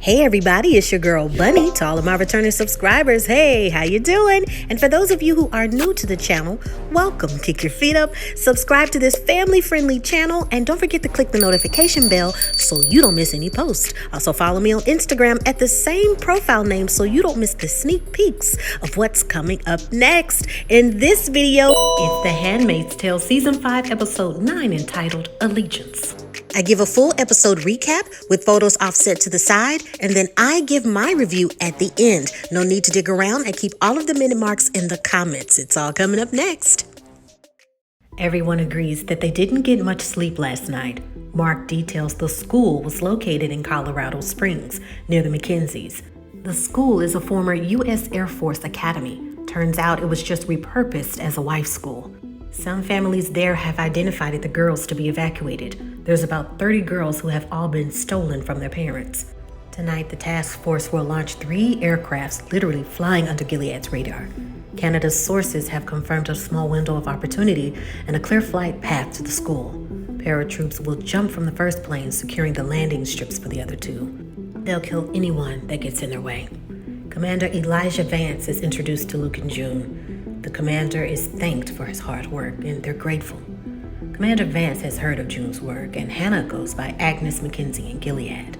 Hey everybody, it's your girl Bunny. To all of my returning subscribers, hey, how you doing? And for those of you who are new to the channel, welcome. Kick your feet up, subscribe to this family-friendly channel, and don't forget to click the notification bell so you don't miss any posts. Also follow me on Instagram at the same profile name so you don't miss the sneak peeks of what's coming up next. In this video, it's The Handmaid's Tale Season 5, Episode 9, entitled Allegiance. I give a full episode recap with photos offset to the side, and then I give my review at the end. No need to dig around and keep all of the minute marks in the comments. It's all coming up next. Everyone agrees that they didn't get much sleep last night. Mark details the school was located in Colorado Springs, near the McKenzies. The school is a former U.S. Air Force academy. Turns out it was just repurposed as a wife school. Some families there have identified the girls to be evacuated. There's about 30 girls who have all been stolen from their parents. Tonight, the task force will launch 3 aircrafts literally flying under Gilead's radar. Canada's sources have confirmed a small window of opportunity and a clear flight path to the school. Paratroops will jump from the first plane, securing the landing strips for the other 2. They'll kill anyone that gets in their way. Commander Elijah Vance is introduced to Luke and June. The commander is thanked for his hard work, and they're grateful. Commander Vance has heard of June's work, and Hannah goes by Agnes McKenzie in Gilead.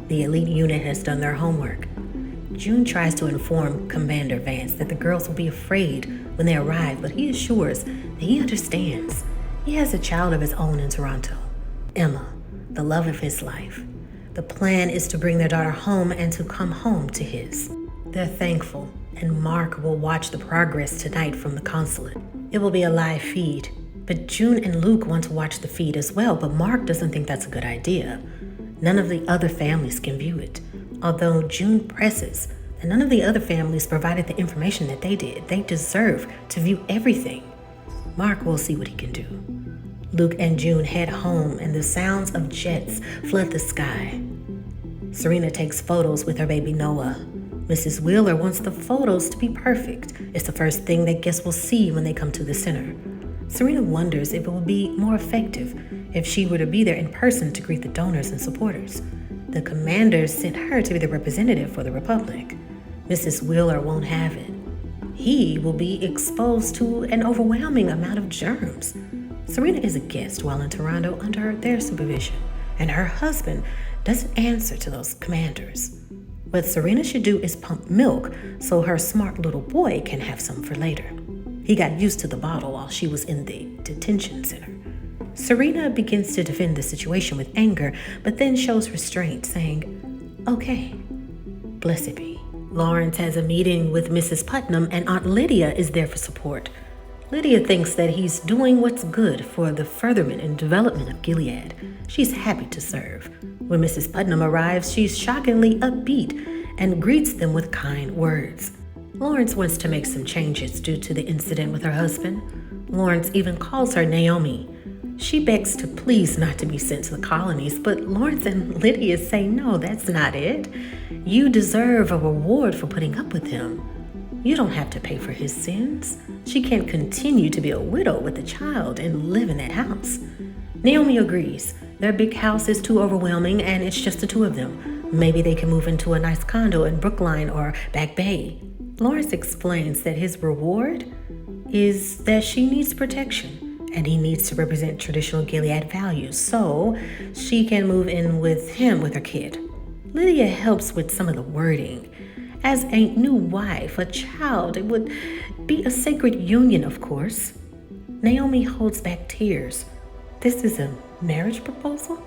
The elite unit has done their homework. June tries to inform Commander Vance that the girls will be afraid when they arrive, but he assures that he understands. He has a child of his own in Toronto, Emma, the love of his life. The plan is to bring their daughter home and to come home to his. They're thankful, and Mark will watch the progress tonight from the consulate. It will be a live feed, but June and Luke want to watch the feed as well, but Mark doesn't think that's a good idea. None of the other families can view it, although June presses that none of the other families provided the information that they did. They deserve to view everything. Mark will see what he can do. Luke and June head home, and the sounds of jets flood the sky. Serena takes photos with her baby Noah. Mrs. Wheeler wants the photos to be perfect. It's the first thing that guests will see when they come to the center. Serena wonders if it would be more effective if she were to be there in person to greet the donors and supporters. The commander sent her to be the representative for the Republic. Mrs. Wheeler won't have it. He will be exposed to an overwhelming amount of germs. Serena is a guest while in Toronto under their supervision, and her husband doesn't answer to those commanders. What Serena should do is pump milk so her smart little boy can have some for later. He got used to the bottle while she was in the detention center. Serena begins to defend the situation with anger, but then shows restraint, saying, "Okay, blessed be." Lawrence has a meeting with Mrs. Putnam, and Aunt Lydia is there for support. Lydia thinks that he's doing what's good for the furtherment and development of Gilead. She's happy to serve. When Mrs. Putnam arrives, she's shockingly upbeat and greets them with kind words. Lawrence wants to make some changes due to the incident with her husband. Lawrence even calls her Naomi. She begs to please not to be sent to the colonies, but Lawrence and Lydia say, "No, that's not it. You deserve a reward for putting up with him. You don't have to pay for his sins. She can't continue to be a widow with a child and live in that house." Naomi agrees. Their big house is too overwhelming, and it's just the 2 of them. Maybe they can move into a nice condo in Brookline or Back Bay. Lawrence explains that his reward is that she needs protection, and he needs to represent traditional Gilead values, so she can move in with him with her kid. Lydia helps with some of the wording. As a new wife, a child, it would be a sacred union, of course. Naomi holds back tears. This is a marriage proposal?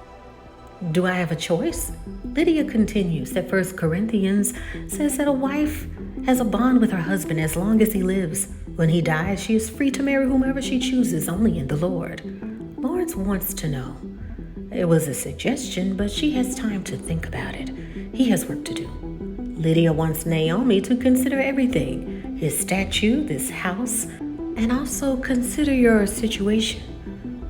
Do I have a choice? Lydia continues that 1 Corinthians says that a wife has a bond with her husband as long as he lives. When he dies, she is free to marry whomever she chooses, only in the Lord. Lawrence wants to know. It was a suggestion, but she has time to think about it. He has work to do. Lydia wants Naomi to consider everything, his statue, this house, and also consider your situation.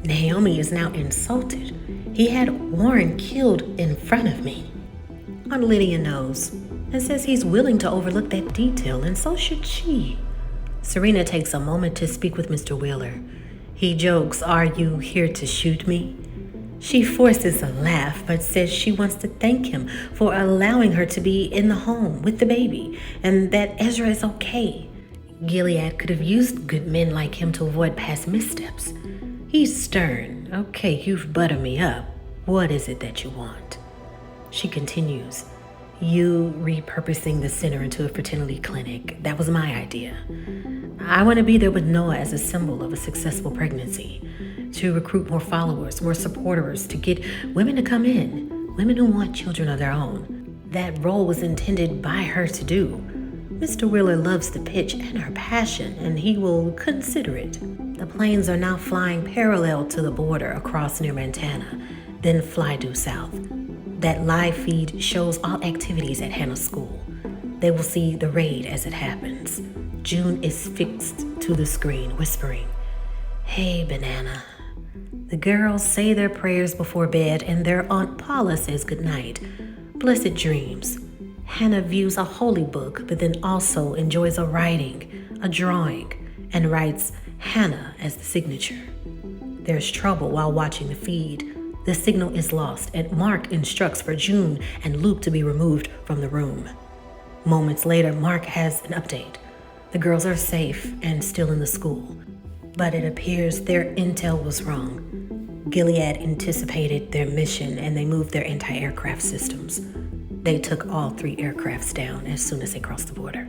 Naomi is now insulted. He had Warren killed in front of me. Aunt Lydia knows and says he's willing to overlook that detail, and so should she. Serena takes a moment to speak with Mr. Wheeler. He jokes, "Are you here to shoot me?" She forces a laugh, but says she wants to thank him for allowing her to be in the home with the baby, and that Ezra is okay. Gilead could have used good men like him to avoid past missteps. He's stern. Okay, you've buttered me up. What is it that you want? She continues, you repurposing the center into a fertility clinic. That was my idea. I want to be there with Noah as a symbol of a successful pregnancy, to recruit more followers, more supporters, to get women to come in, women who want children of their own. That role was intended by her to do. Mr. Wheeler loves the pitch and her passion, and he will consider it. The planes are now flying parallel to the border across near Montana, then fly due south. That live feed shows all activities at Hannah's school. They will see the raid as it happens. June is fixed to the screen, whispering, "Hey, Banana." The girls say their prayers before bed, and their Aunt Paula says goodnight. Blessed dreams. Hannah views a holy book, but then also enjoys a writing, a drawing, and writes Hannah as the signature. There's trouble while watching the feed. The signal is lost, and Mark instructs for June and Luke to be removed from the room. Moments later, Mark has an update. The girls are safe and still in the school, but it appears their intel was wrong. Gilead anticipated their mission, and they moved their anti-aircraft systems. They took all 3 aircrafts down as soon as they crossed the border.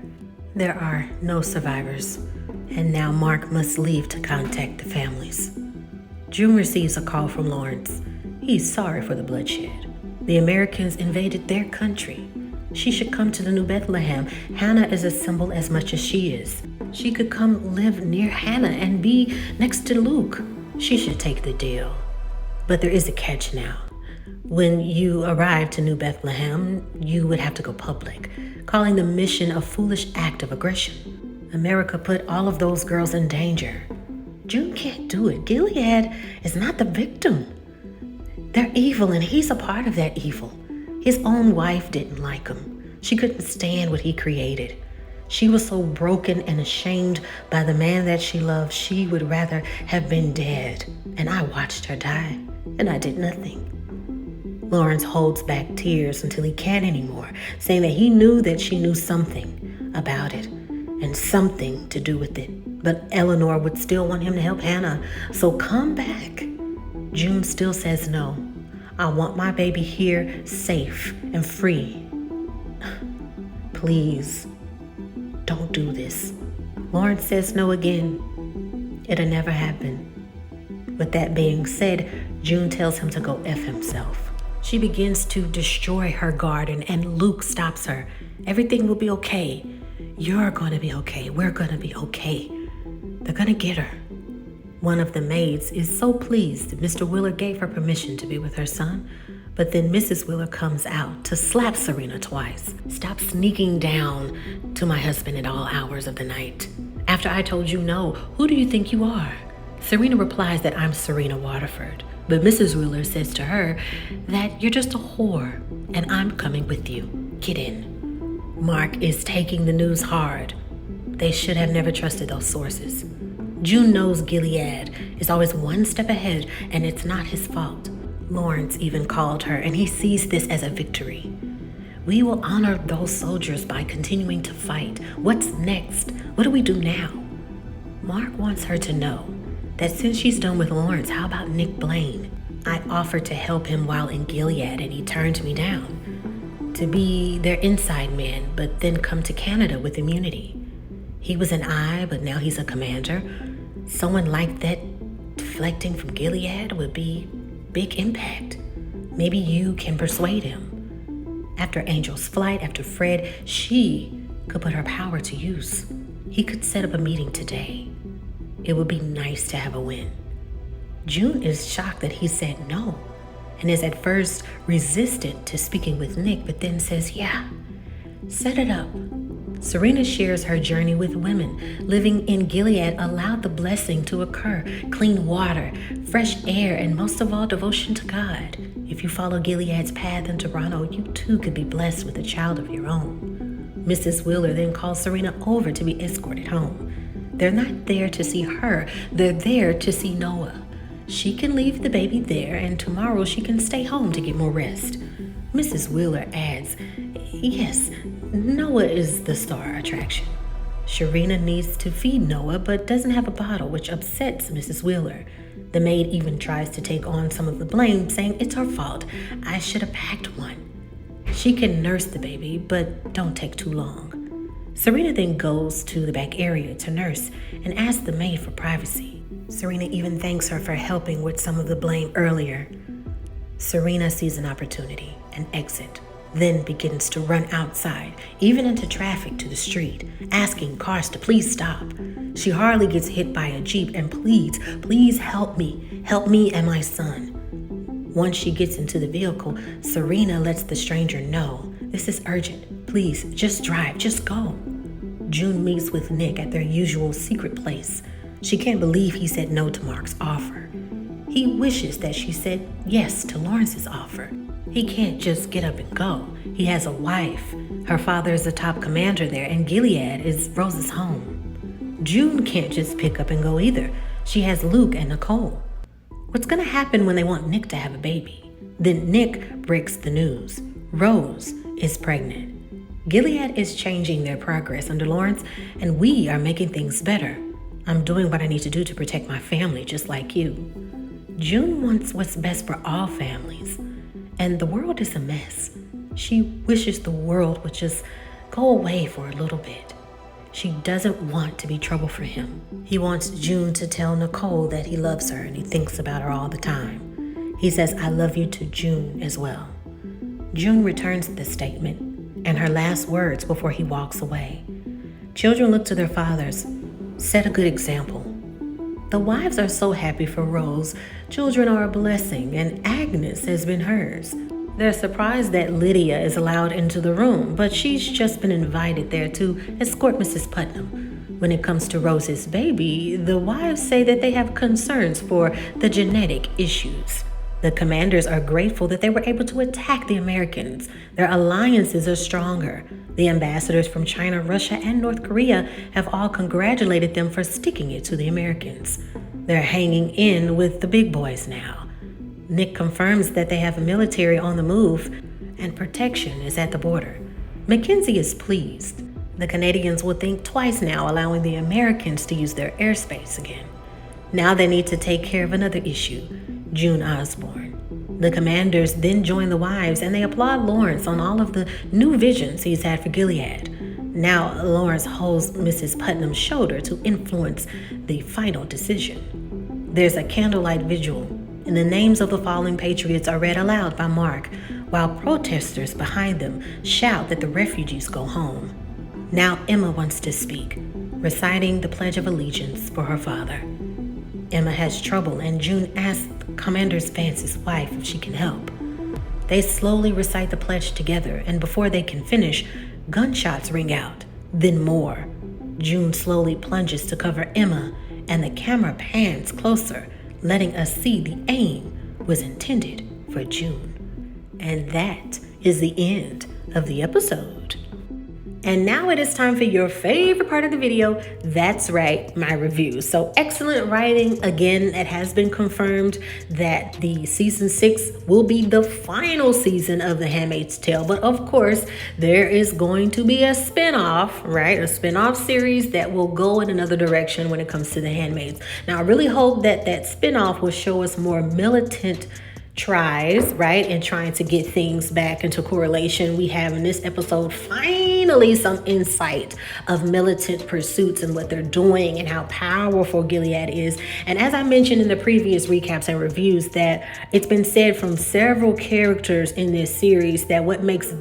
There are no survivors, and now Mark must leave to contact the families. June receives a call from Lawrence. He's sorry for the bloodshed. The Americans invaded their country. She should come to the New Bethlehem. Hannah is a symbol as much as she is. She could come live near Hannah and be next to Luke. She should take the deal. But there is a catch now. When you arrive to New Bethlehem, you would have to go public, calling the mission a foolish act of aggression. America put all of those girls in danger. June can't do it. Gilead is not the victim. They're evil, and he's a part of that evil. His own wife didn't like him. She couldn't stand what he created. She was so broken and ashamed by the man that she loved, she would rather have been dead. And I watched her die, and I did nothing. Lawrence holds back tears until he can't anymore, saying that he knew that she knew something about it and something to do with it. But Eleanor would still want him to help Hannah, so come back. June still says no. I want my baby here, safe and free. Please, don't do this. Lawrence says no again. It'll never happen. With that being said, June tells him to go F himself. She begins to destroy her garden, and Luke stops her. Everything will be okay. You're going to be okay. We're going to be okay. They're going to get her. One of the maids is so pleased that Mr. Wheeler gave her permission to be with her son, but then Mrs. Wheeler comes out to slap Serena twice. Stop sneaking down to my husband at all hours of the night. After I told you no, who do you think you are? Serena replies that I'm Serena Waterford, but Mrs. Wheeler says to her that you're just a whore and I'm coming with you. Get in. Mark is taking the news hard. They should have never trusted those sources. June knows Gilead is always one step ahead, and it's not his fault. Lawrence even called her, and he sees this as a victory. We will honor those soldiers by continuing to fight. What's next? What do we do now? Mark wants her to know that since she's done with Lawrence, how about Nick Blaine? I offered to help him while in Gilead, and he turned me down. To be their inside man, but then come to Canada with immunity. He was an eye, but now he's a commander. Someone like that deflecting from Gilead would be big impact. Maybe you can persuade him. After Angel's flight, after Fred, she could put her power to use. He could set up a meeting today. It would be nice to have a win. June is shocked that he said no, and is at first resistant to speaking with Nick, but then says, yeah, set it up. Serena shares her journey with women. Living in Gilead allowed the blessing to occur. Clean water, fresh air, and most of all, devotion to God. If you follow Gilead's path in Toronto, you too could be blessed with a child of your own. Mrs. Wheeler then calls Serena over to be escorted home. They're not there to see her. They're there to see Noah. She can leave the baby there, and tomorrow she can stay home to get more rest. Mrs. Wheeler adds, yes, Noah is the star attraction. Serena needs to feed Noah but doesn't have a bottle, which upsets Mrs. Wheeler. The maid even tries to take on some of the blame, saying it's her fault. I should have packed one. She can nurse the baby, but don't take too long. Serena then goes to the back area to nurse and asks the maid for privacy. Serena even thanks her for helping with some of the blame earlier. Serena sees an opportunity, an exit, then begins to run outside, even into traffic to the street, asking cars to please stop. She hardly gets hit by a Jeep and pleads, please help me and my son. Once she gets into the vehicle, Serena lets the stranger know, this is urgent, please, just drive, just go. June meets with Nick at their usual secret place. She can't believe he said no to Mark's offer. He wishes that she said yes to Lawrence's offer. He can't just get up and go. He has a wife. Her father is the top commander there, and Gilead is Rose's home. June can't just pick up and go either. She has Luke and Nicole. What's going to happen when they want Nick to have a baby? Then Nick breaks the news. Rose is pregnant. Gilead is changing their progress under Lawrence, and we are making things better. I'm doing what I need to do to protect my family, just like you. June wants what's best for all families. And the world is a mess. She wishes the world would just go away for a little bit. She doesn't want to be trouble for him. He wants June to tell Nicole that he loves her and he thinks about her all the time. He says, I love you to June as well. June returns the statement and her last words before he walks away. Children look to their fathers, set a good example. The wives are so happy for Rose. Children are a blessing, and Agnes has been hers. They're surprised that Lydia is allowed into the room, but she's just been invited there to escort Mrs. Putnam. When it comes to Rose's baby, the wives say that they have concerns for the genetic issues. The commanders are grateful that they were able to attack the Americans. Their alliances are stronger. The ambassadors from China, Russia, and North Korea have all congratulated them for sticking it to the Americans. They're hanging in with the big boys now. Nick confirms that they have a military on the move and protection is at the border. Mackenzie is pleased. The Canadians will think twice now, allowing the Americans to use their airspace again. Now they need to take care of another issue, June Osborne. The commanders then join the wives and they applaud Lawrence on all of the new visions he's had for Gilead. Now Lawrence holds Mrs. Putnam's shoulder to influence the final decision. There's a candlelight vigil, and the names of the fallen patriots are read aloud by Mark, while protesters behind them shout that the refugees go home. Now Emma wants to speak, reciting the Pledge of Allegiance for her father. Emma has trouble, and June asks Commander Vance's wife if she can help. They slowly recite the pledge together, and before they can finish, gunshots ring out, then more. June slowly plunges to cover Emma, and the camera pans closer, letting us see the aim was intended for June. And that is the end of the episode. And now it is time for your favorite part of the video. That's right, my review. So excellent writing. Again, it has been confirmed that the season 6 will be the final season of The Handmaid's Tale. But of course, there is going to be a spinoff, right? A spinoff series that will go in another direction when it comes to The Handmaids. Now, I really hope that that spinoff will show us more militant tries, right, and trying to get things back into correlation. We have in this episode finally some insight of militant pursuits and what they're doing and how powerful Gilead is. And as I mentioned in the previous recaps and reviews, that it's been said from several characters in this series that what makes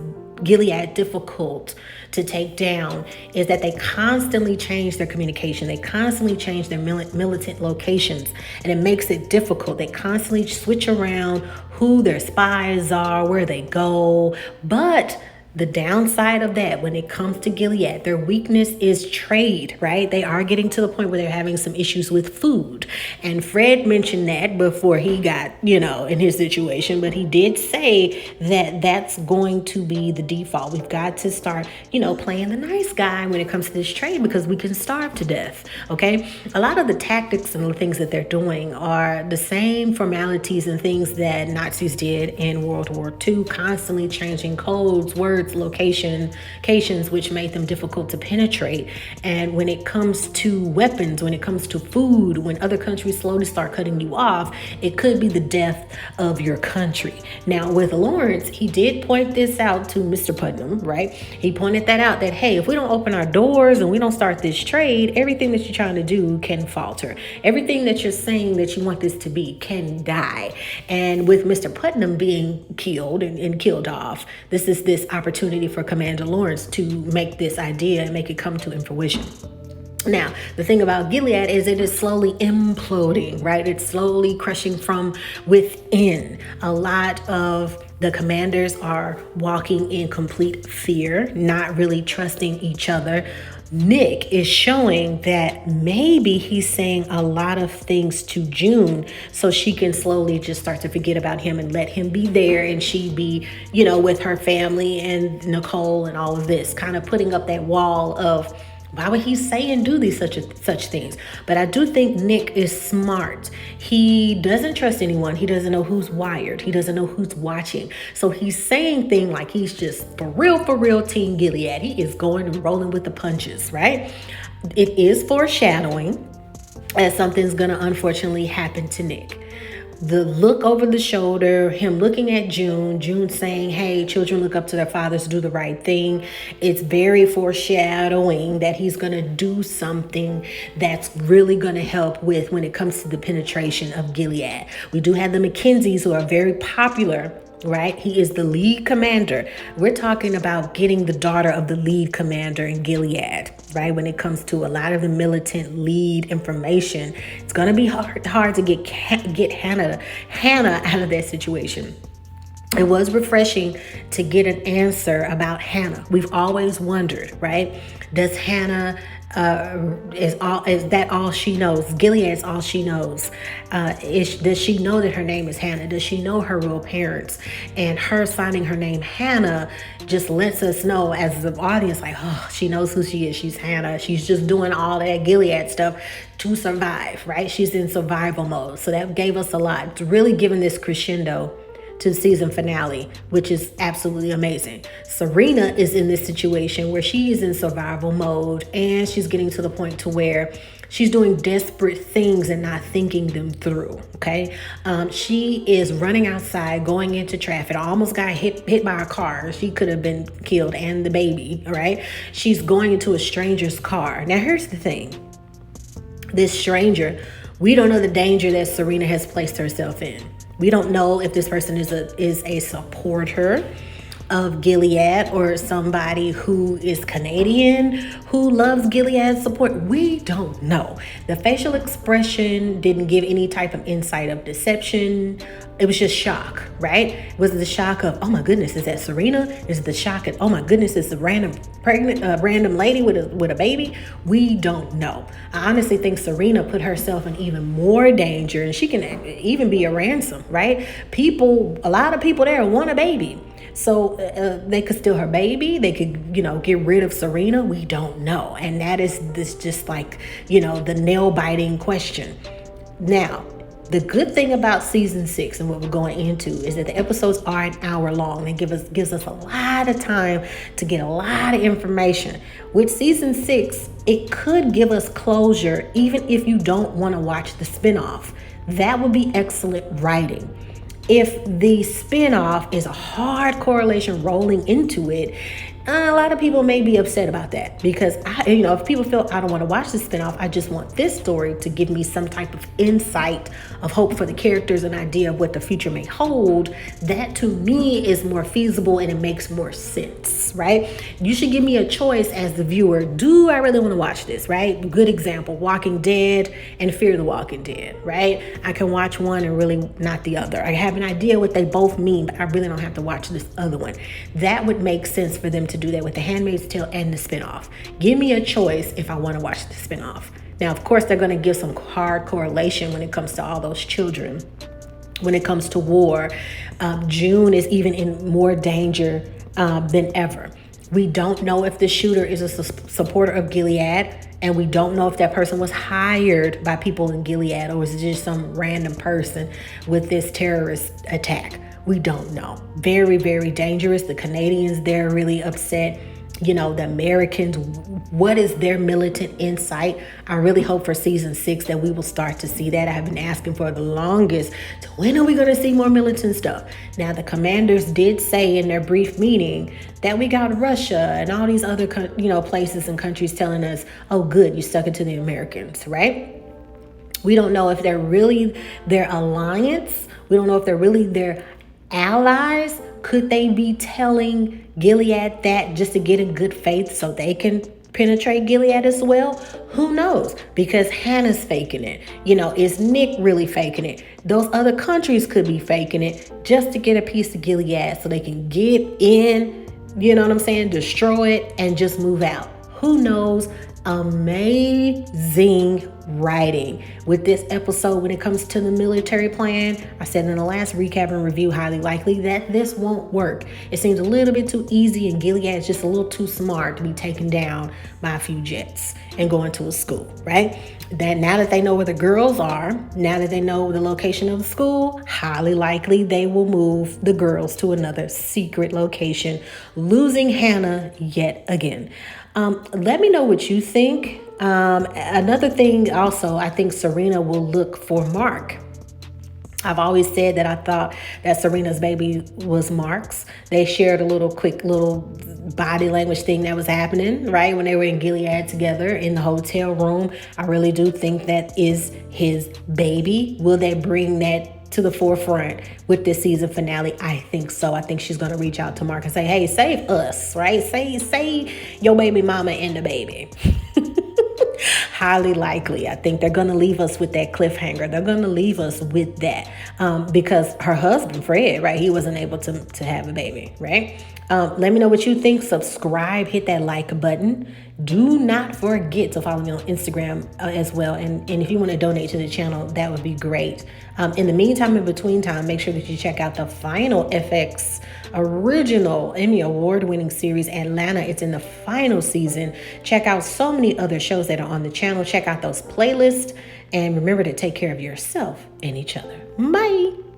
Gilead difficult to take down is that they constantly change their communication. They constantly change their militant locations, and it makes it difficult. They constantly switch around who their spies are, where they go, but The downside of that, when it comes to Gilead, their weakness is trade, right? They are getting to the point where they're having some issues with food. And Fred mentioned that before he got, in his situation, but he did say that that's going to be the default. We've got to start, playing the nice guy when it comes to this trade, because we can starve to death, okay? A lot of the tactics and the things that they're doing are the same formalities and things that Nazis did in World War II, constantly changing codes, words, locations, which made them difficult to penetrate. And when it comes to weapons, when it comes to food, when other countries slowly start cutting you off, it could be the death of your country. Now, with Lawrence, he did point this out to Mr. Putnam, right? He pointed that out, that, hey, if we don't open our doors and we don't start this trade, everything that you're trying to do can falter. Everything that you're saying that you want this to be can die. And with Mr. Putnam being killed and killed off, this is this opportunity for Commander Lawrence to make this idea and make it come to fruition. Now, the thing about Gilead is it is slowly imploding, right? It's slowly crushing from within. A lot of the commanders are walking in complete fear, not really trusting each other. Nick is showing that maybe he's saying a lot of things to June so she can slowly just start to forget about him and let him be there, and she be, with her family and Nicole and all of this, kind of putting up that wall of, why would he say and do these such things? But I do think Nick is smart. He doesn't trust anyone. He doesn't know who's wired. He doesn't know who's watching. So he's saying things like he's just for real Team Gilead. He is going and rolling with the punches, right? It is foreshadowing as something's going to unfortunately happen to Nick. The look over the shoulder, him looking at June saying, hey, children look up to their fathers, do the right thing. It's very foreshadowing that he's going to do something that's really going to help with when it comes to the penetration of Gilead. We do have the Mackenzies, who are very popular, right? He is the lead commander. We're talking about getting the daughter of the lead commander in Gilead, right? When it comes to a lot of the militant lead information, it's going to be hard to get Hannah out of that situation. It was refreshing to get an answer about Hannah. We've always wondered, right? Does Hannah is that all she knows? Gilead's all she knows. Does she know that her name is Hannah? Does she know her real parents? And her signing her name Hannah just lets us know as the audience, like, oh, she knows who she is. She's Hannah. She's just doing all that Gilead stuff to survive, right? She's in survival mode. So that gave us a lot. It's really giving this crescendo to the season finale, which is absolutely amazing. Serena is in this situation where she is in survival mode, and she's getting to the point to where she's doing desperate things and not thinking them through, okay? She is running outside, going into traffic, almost got hit by a car. She could have been killed, and the baby, all right? She's going into a stranger's car. Now, here's the thing. This stranger, we don't know the danger that Serena has placed herself in. We don't know if this person is a supporter of Gilead or somebody who is Canadian who loves Gilead's support. We don't know. The facial expression didn't give any type of insight of deception. It was just shock, right? Was it the shock of, oh my goodness, is that Serena? Is it the shock of, oh my goodness, it's a random lady with a baby? We don't know. I honestly think Serena put herself in even more danger, and she can even be a ransom, right? A lot of people there want a baby. So they could steal her baby. They could, get rid of Serena. We don't know. And that is this just like, the nail biting question. Now, the good thing about season 6 and what we're going into is that the episodes are an hour long and gives us a lot of time to get a lot of information. With season 6, it could give us closure even if you don't want to watch the spinoff. That would be excellent writing. If the spinoff is a hard correlation rolling into it, A lot of people may be upset about that because if people feel I don't want to watch the spinoff, I just want this story to give me some type of insight of hope for the characters, an idea of what the future may hold. That to me is more feasible and it makes more sense, right? You should give me a choice as the viewer. Do I really want to watch this, right? Good example, Walking Dead and Fear the Walking Dead, right? I can watch one and really not the other. I have an idea what they both mean, but I really don't have to watch this other one. That would make sense for them to do that with The Handmaid's Tale and the spinoff. Give me a choice if I want to watch the spinoff. Now, of course, they're going to give some hard correlation when it comes to all those children. When it comes to war, June is even in more danger than ever. We don't know if the shooter is a supporter of Gilead, and we don't know if that person was hired by people in Gilead or was just some random person with this terrorist attack. We don't know. Very, very dangerous. The Canadians, they're really upset. The Americans, what is their militant insight? I really hope for season 6 that we will start to see that. I have been asking for the longest. So when are we going to see more militant stuff? Now, the commanders did say in their brief meeting that we got Russia and all these other, places and countries telling us, oh, good, you stuck it to the Americans, right? We don't know if they're really their alliance. We don't know if they're really their allies. Could they be telling Gilead that just to get in good faith so they can penetrate Gilead as well? Who knows? Because Hannah's faking it. Is Nick really faking it? Those other countries could be faking it just to get a piece of Gilead so they can get in, destroy it and just move out. Who knows? Amazing writing with this episode. When it comes to the military plan, I said in the last recap and review, highly likely that this won't work. It seems a little bit too easy, and Gilead is just a little too smart to be taken down by a few jets and going to a school, right? That now that they know where the girls are, now that they know the location of the school, highly likely they will move the girls to another secret location, losing Hannah yet again. Let me know what you think. Another thing also, I think Serena will look for Mark. I've always said that I thought that Serena's baby was Mark's. They shared a quick little body language thing that was happening, right? When they were in Gilead together in the hotel room. I really do think that is his baby. Will they bring that to the forefront with this season finale? I think so. I think she's going to reach out to Mark and say, hey, save us, right? Save your baby mama and the baby. Highly likely. I think they're going to leave us with that cliffhanger. They're going to leave us with that because her husband, Fred, right? He wasn't able to have a baby, right? Let me know what you think. Subscribe, hit that like button. Do not forget to follow me on Instagram as well. And if you want to donate to the channel, that would be great. In the meantime, in between time, make sure that you check out the final FX original Emmy award-winning series, Atlanta. It's in the final season. Check out so many other shows that are on the channel. Check out those playlists. And remember to take care of yourself and each other. Bye.